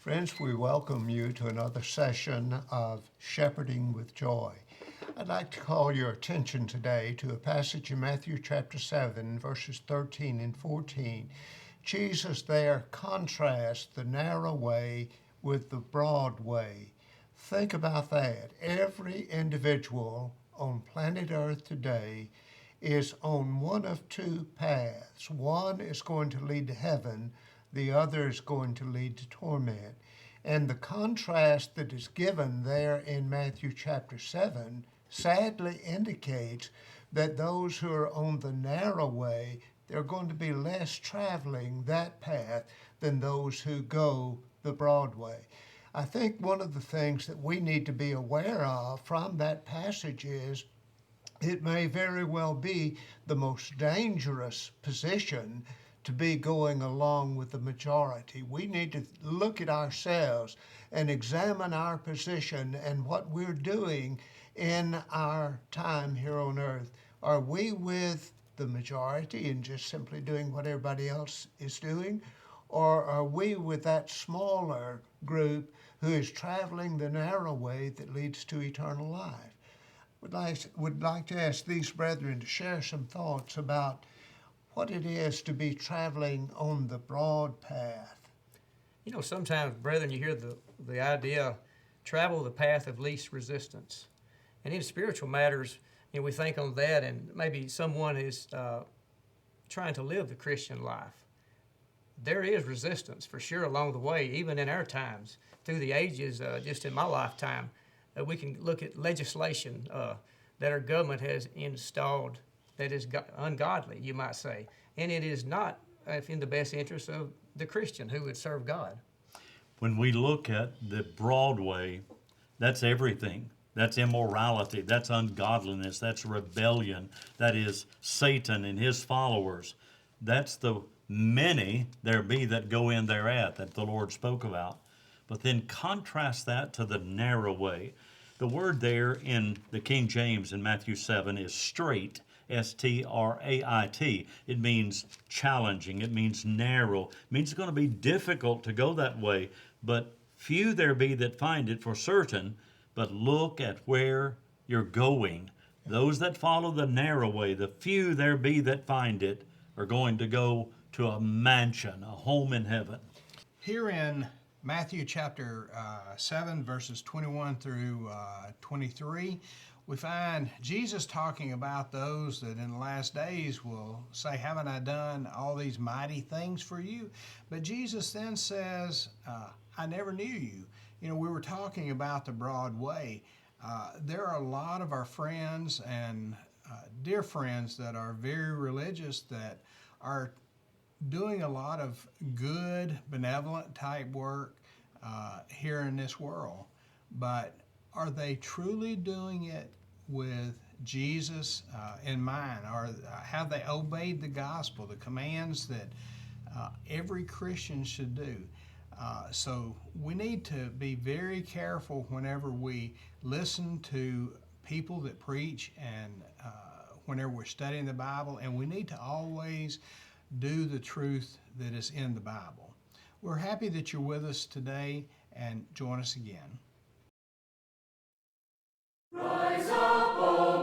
Friends, we welcome you to another session of Shepherding with Joy. I'd like to call your attention today to a passage in Matthew chapter 7, verses 13 and 14. Jesus there contrasts the narrow way with the broad way. Think about that. Every individual on planet Earth today is on one of two paths. One is going to lead to heaven, the other is going to lead to torment. And the contrast that is given there in Matthew chapter 7 sadly indicates that those who are on the narrow way, they're going to be less traveling that path than those who go the broad way. I think one of the things that we need to be aware of from that passage is it may very well be the most dangerous position to be going along with the majority. We need to look at ourselves and examine our position and what we're doing in our time here on earth. Are we with the majority and just simply doing what everybody else is doing? Or are we with that smaller group who is traveling the narrow way that leads to eternal life? Would like to ask these brethren to share some thoughts about what it is to be traveling on the broad path. You know, sometimes, brethren, you hear the idea, travel the path of least resistance. And in spiritual matters, you know, we think on that, and maybe someone is trying to live the Christian life. There is resistance, for sure, along the way, even in our times, through the ages, just in my lifetime. We can look at legislation that our government has installed that is ungodly, you might say. And it is not in the best interest of the Christian who would serve God. When we look at the broad way, that's everything. That's immorality, that's ungodliness, that's rebellion, that is Satan and his followers. That's the many there be that go in thereat that the Lord spoke about. But then contrast that to the narrow way. The word there in the King James in Matthew 7 is straight, S-T-R-A-I-T. It means challenging. It means narrow. It means it's going to be difficult to go that way. But few there be that find it for certain. But look at where you're going. Those that follow the narrow way, the few there be that find it, are going to go to a mansion, a home in heaven. Here in Matthew chapter 7, verses 21 through 23, we find Jesus talking about those that in the last days will say, haven't I done all these mighty things for you? But Jesus then says, I never knew you. You know, we were talking about the broad way. There are a lot of our friends and dear friends that are very religious that are doing a lot of good, benevolent type work here in this world. But are they truly doing it with Jesus in mind? Or have they obeyed the gospel, the commands that every Christian should do? So we need to be very careful whenever we listen to people that preach and whenever we're studying the Bible, and we need to always do the truth that is in the Bible. We're happy that you're with us today, and join us again. Rise up, O